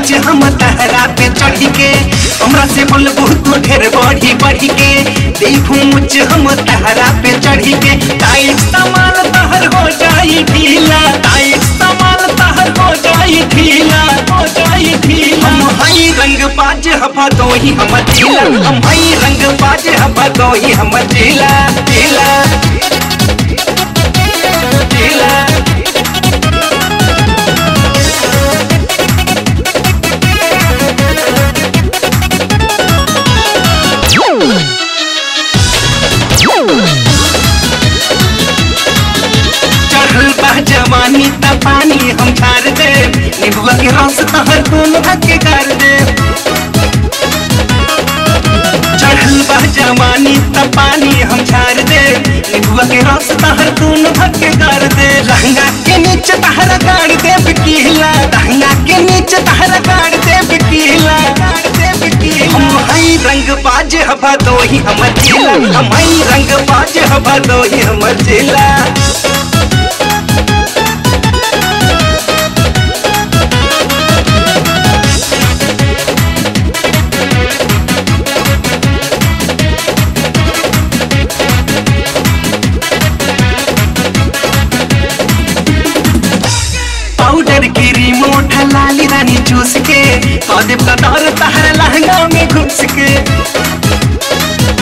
बाज हम तहरा पे चढ़ी के, हमरा से बोलबू तू ढेर बढ़ी बढ़ी के, देखू मुझ हम तहरा पे चढ़ी के। टाइट सामान तहर हो जाई ढीला, टाइट सामान तहर हो जाई ढीला, हो जाई ढीला। हम हई रंग बाज हवा दो ही हम जिला, हम हई रंग बाज हवा दो ही हम जिला, जिला जिला। चढ़ल बा जवानी त पानी हम झाड़ दे, निबुआ के रस तहर दोनों के गार दे। चढ़ल बा जवानी त पानी हम झाड़ दे, निबुआ के रस तहर दोनों के गार दे। लहंगा के नीचे तहरा गाड़ दे बिकीला, लहंगा के नीचे तहरा गाड़ दे बिकीला, गाड़ दे बिकीला। हम हई रंग बाज हवा दो ही हम जिला, हम हई रंग बाज हवा दो ही हम जिला। पाउडर की रिमोट लाली रानी चूस के, कदेब का दौर तहरा